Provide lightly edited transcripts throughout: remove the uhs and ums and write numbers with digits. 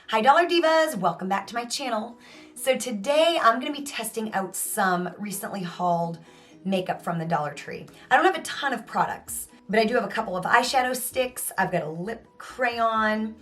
Hi Dollar Divas, welcome back to my channel. So today I'm going to be testing out some recently hauled makeup from the Dollar Tree. I don't have a ton of products, but I do have a couple of eyeshadow sticks, I've got a lip crayon,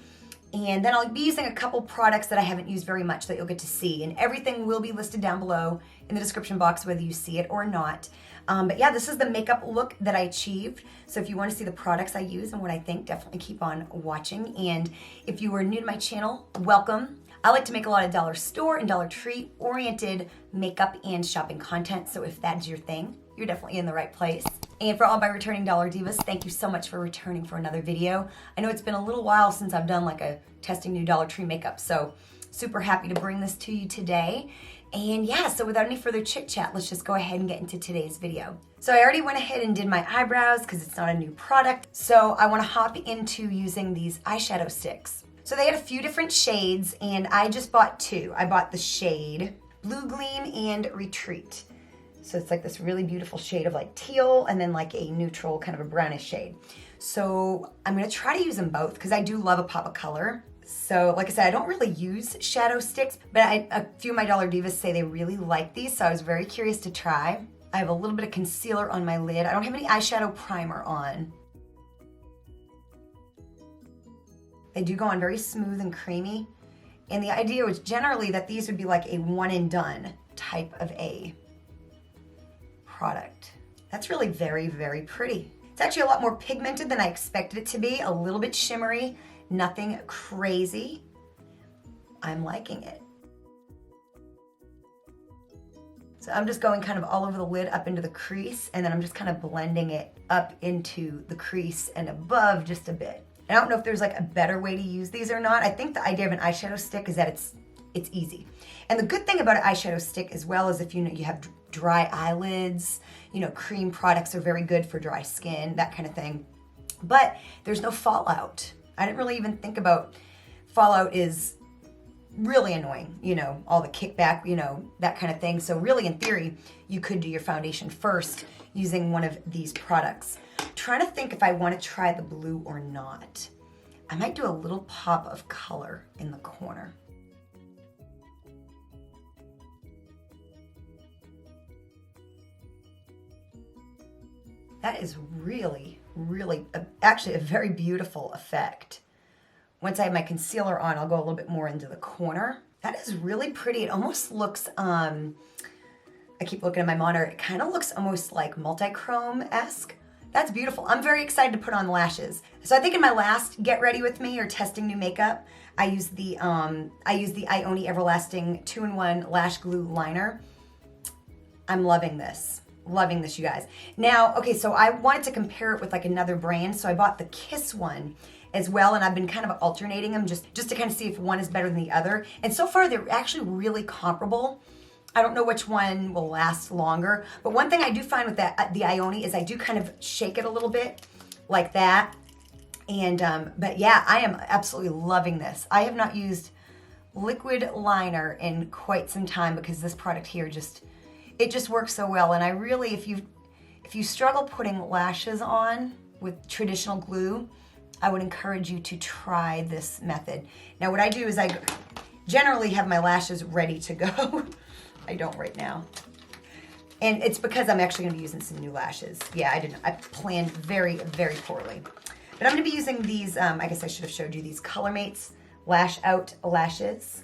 and then I'll be using a couple products that I haven't used very much that you'll get to see, and everything will be listed down below in the description box whether you see it or not. But yeah, this is the makeup look that I achieved. So if you want to see the products I use and what I think, definitely keep on watching. And if you are new to my channel, welcome. I like to make a lot of dollar store and Dollar Tree oriented makeup and shopping content. So if that's your thing, you're definitely in the right place. And for all my returning Dollar Divas, thank you so much for returning for another video. I know it's been a little while since I've done like a testing new Dollar Tree makeup, so super happy to bring this to you today. And yeah, so without any further chit chat, let's just go ahead and get into today's video. So I already went ahead and did my eyebrows because it's not a new product. So I want to hop into using these eyeshadow sticks. So they had a few different shades and I just bought two. I bought the shade Bluegleam and Retreat. So it's like this really beautiful shade of like teal and then like a neutral kind of a brownish shade. So I'm gonna try to use them both because I do love a pop of color. So like I said, I don't really use shadow sticks, but a few of my Dollar Divas say they really like these, so I was very curious to try. I have a little bit of concealer on my lid. I don't have any eyeshadow primer on. They do go on very smooth and creamy. And the idea was generally that these would be like a one and done type of a product. That's really very, very pretty. It's actually a lot more pigmented than I expected it to be, a little bit shimmery. Nothing crazy. I'm liking it. So I'm just going kind of all over the lid up into the crease, and then I'm just kind of blending it up into the crease and above just a bit. And I don't know if there's like a better way to use these or not. I think the idea of an eyeshadow stick is that it's easy. And the good thing about an eyeshadow stick as well is if you have dry eyelids, cream products are very good for dry skin, that kind of thing. But there's no fallout. I didn't really even think about fallout is really annoying, all the kickback, that kind of thing. So really in theory, you could do your foundation first using one of these products. I'm trying to think if I want to try the blue or not. I might do a little pop of color in the corner. That is really, actually a very beautiful effect. Once I have my concealer on, I'll go a little bit more into the corner. That is really pretty. It almost looks, I keep looking at my monitor, it kind of looks almost like multi-chrome-esque. That's beautiful. I'm very excited to put on lashes. So I think in my last Get Ready With Me or testing new makeup, I used the Ioni Everlasting 2-in-1 Lash Glue Liner. I'm loving this. Loving this, you guys. Now, okay, so I wanted to compare it with like another brand, so I bought the Kiss one as well, and I've been kind of alternating them just to kind of see if one is better than the other. And so far, they're actually really comparable. I don't know which one will last longer, but one thing I do find with the Ioni is I do kind of shake it a little bit like that. And, but yeah, I am absolutely loving this. I have not used liquid liner in quite some time because this product here it just works so well. And I really, if you struggle putting lashes on with traditional glue, I would encourage you to try this method. Now what I do is I generally have my lashes ready to go. I don't right now. And it's because I'm actually gonna be using some new lashes. Yeah, I planned very, very poorly. But I'm gonna be using these, I guess I should have showed you these Colormates Lash Out lashes.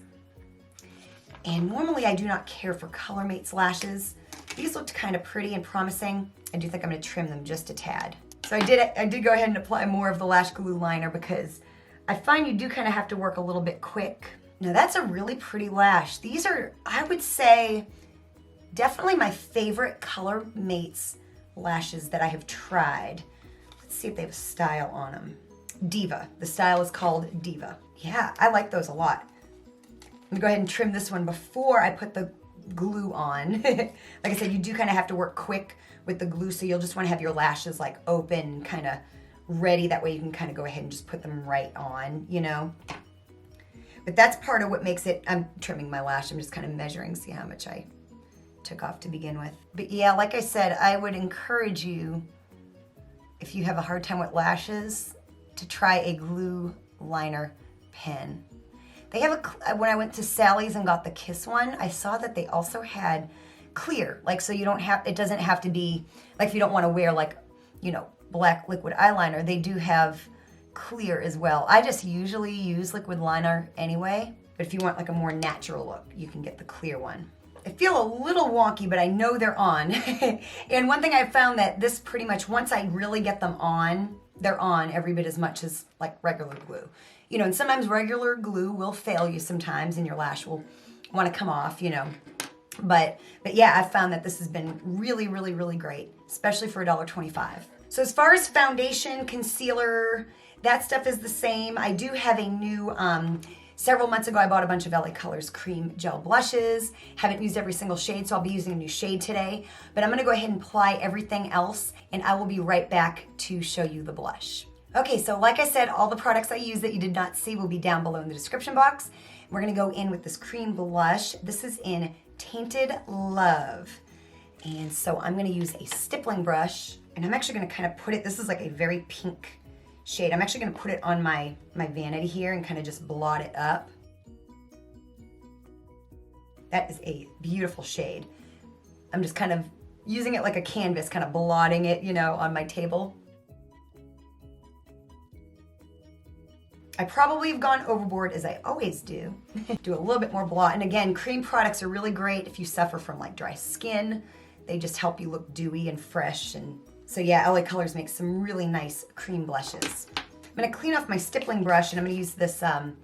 And normally I do not care for Colormates lashes. These looked kind of pretty and promising. I do think I'm gonna trim them just a tad. So I did go ahead and apply more of the Lash Glue Liner because I find you do kind of have to work a little bit quick. Now that's a really pretty lash. These are, I would say, definitely my favorite Colormates lashes that I have tried. Let's see if they have a style on them. Diva, the style is called Diva. Yeah, I like those a lot. I'm gonna go ahead and trim this one before I put the glue on. Like I said, you do kind of have to work quick with the glue, so you'll just want to have your lashes like open, kind of ready. That way you can kind of go ahead and just put them right on, But that's part of what makes it, I'm trimming my lash. I'm just kind of measuring, see how much I took off to begin with. But yeah, like I said, I would encourage you, if you have a hard time with lashes, to try a glue liner pen. They have when I went to Sally's and got the Kiss one, I saw that they also had clear, like, so you don't have, it doesn't have to be, like, if you don't want to wear, like, you know, black liquid eyeliner, they do have clear as well. I just usually use liquid liner anyway, but if you want like a more natural look, you can get the clear one. I feel a little wonky, but I know they're on. And one thing I've found that this pretty much, once I really get them on, they're on every bit as much as like regular glue. You know, and sometimes regular glue will fail you sometimes and your lash will want to come off, you know. But yeah, I've found that this has been really, really, really great, especially for $1.25. So as far as foundation, concealer, that stuff is the same. I do have a new, several months ago I bought a bunch of LA Colors cream gel blushes. Haven't used every single shade, so I'll be using a new shade today. But I'm gonna go ahead and apply everything else, and I will be right back to show you the blush. Okay, so like I said, all the products I use that you did not see will be down below in the description box. We're gonna go in with this cream blush. This is in Tainted Love. And so I'm gonna use a stippling brush, and I'm actually gonna kind of put it, this is like a very pink shade. I'm actually gonna put it on my vanity here and kind of just blot it up. That is a beautiful shade. I'm just kind of using it like a canvas, kind of blotting it, you know, on my table. I probably have gone overboard, as I always do. Do a little bit more blot. And again, cream products are really great if you suffer from like dry skin. They just help you look dewy and fresh. And so yeah, LA Colors makes some really nice cream blushes. I'm gonna clean off my stippling brush, and I'm gonna use this Bath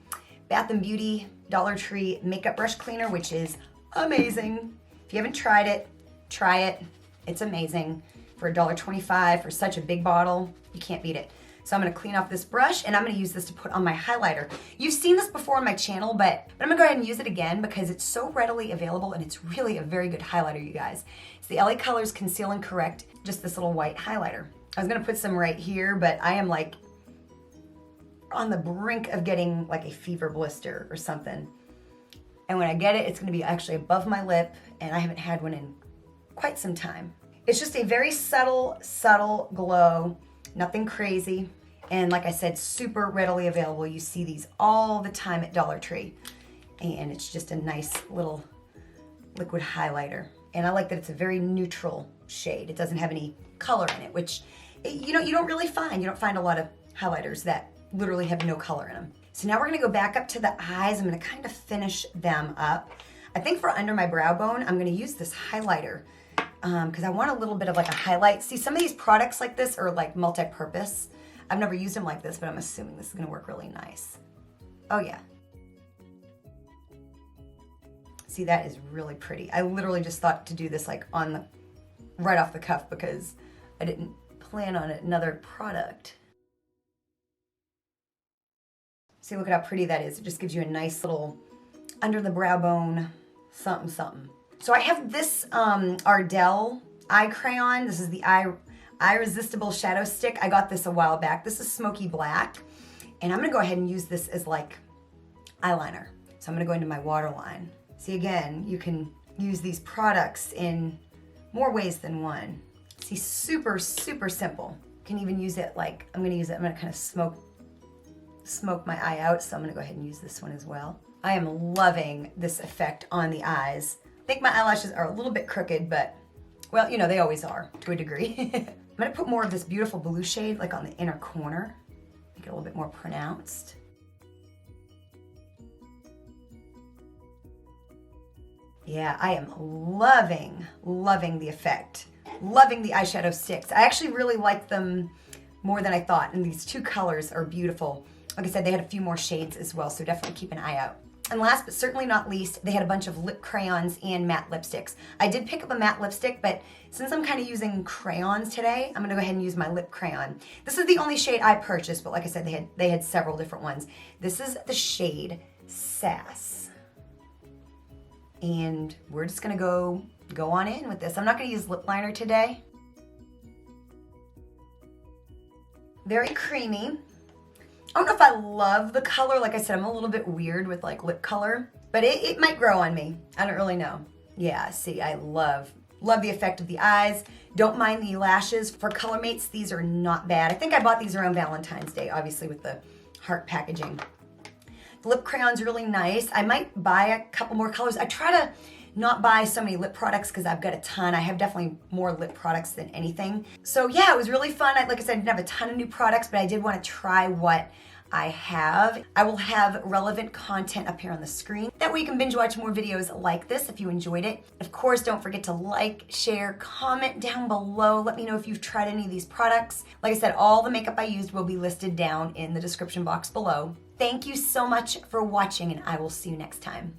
& Beauty Dollar Tree makeup brush cleaner, which is amazing. If you haven't tried it, try it. It's amazing. For $1.25 for such a big bottle, you can't beat it. So I'm gonna clean off this brush, and I'm gonna use this to put on my highlighter. You've seen this before on my channel, but I'm gonna go ahead and use it again because it's so readily available, and it's really a very good highlighter, you guys. It's the LA Colors Conceal and Correct, just this little white highlighter. I was gonna put some right here, but I am like on the brink of getting like a fever blister or something. And when I get it, it's gonna be actually above my lip, and I haven't had one in quite some time. It's just a very subtle, subtle glow, nothing crazy. And like I said, super readily available. You see these all the time at Dollar Tree. And it's just a nice little liquid highlighter. And I like that it's a very neutral shade. It doesn't have any color in it, which, you know, you don't really find. You don't find a lot of highlighters that literally have no color in them. So now we're gonna go back up to the eyes. I'm gonna kind of finish them up. I think for under my brow bone, I'm gonna use this highlighter because I want a little bit of like a highlight. See, some of these products like this are like multi-purpose. I've never used them like this, but I'm assuming this is gonna work really nice. Oh yeah. See, that is really pretty. I literally just thought to do this like on the, right off the cuff because I didn't plan on another product. See, look at how pretty that is. It just gives you a nice little under the brow bone something, something. So I have this Ardell eye crayon. This is the Eyeresistable Shadow Stick. I got this a while back. This is Smoky Black. And I'm gonna go ahead and use this as like eyeliner. So I'm gonna go into my waterline. See, again, you can use these products in more ways than one. See, super, super simple. You can even use it like, I'm gonna kind of smoke my eye out. So I'm gonna go ahead and use this one as well. I am loving this effect on the eyes. I think my eyelashes are a little bit crooked, but, well, you know, they always are to a degree. I'm gonna put more of this beautiful blue shade like on the inner corner, make it a little bit more pronounced. Yeah, I am loving, loving the effect. Loving the eyeshadow sticks. I actually really like them more than I thought, and these two colors are beautiful. Like I said, they had a few more shades as well, so definitely keep an eye out. And last but certainly not least, they had a bunch of lip crayons and matte lipsticks. I did pick up a matte lipstick, but since I'm kind of using crayons today, I'm gonna go ahead and use my lip crayon. This is the only shade I purchased, but like I said, they had several different ones. This is the shade Sass. And we're just gonna go on in with this. I'm not gonna use lip liner today. Very creamy. I don't know if I love the color. Like I said, I'm a little bit weird with like lip color, but it might grow on me. I don't really know. Yeah, see, I love the effect of the eyes. Don't mind the lashes. For Colormates, these are not bad. I think I bought these around Valentine's Day, obviously with the heart packaging. The lip crayon's really nice. I might buy a couple more colors. I try to not buy so many lip products because I've got a ton. I have definitely more lip products than anything. So yeah, it was really fun. Like I said, I didn't have a ton of new products, but I did want to try what I have. I will have relevant content up here on the screen. That way you can binge watch more videos like this if you enjoyed it. Of course, don't forget to like, share, comment down below. Let me know if you've tried any of these products. Like I said, all the makeup I used will be listed down in the description box below. Thank you so much for watching, and I will see you next time.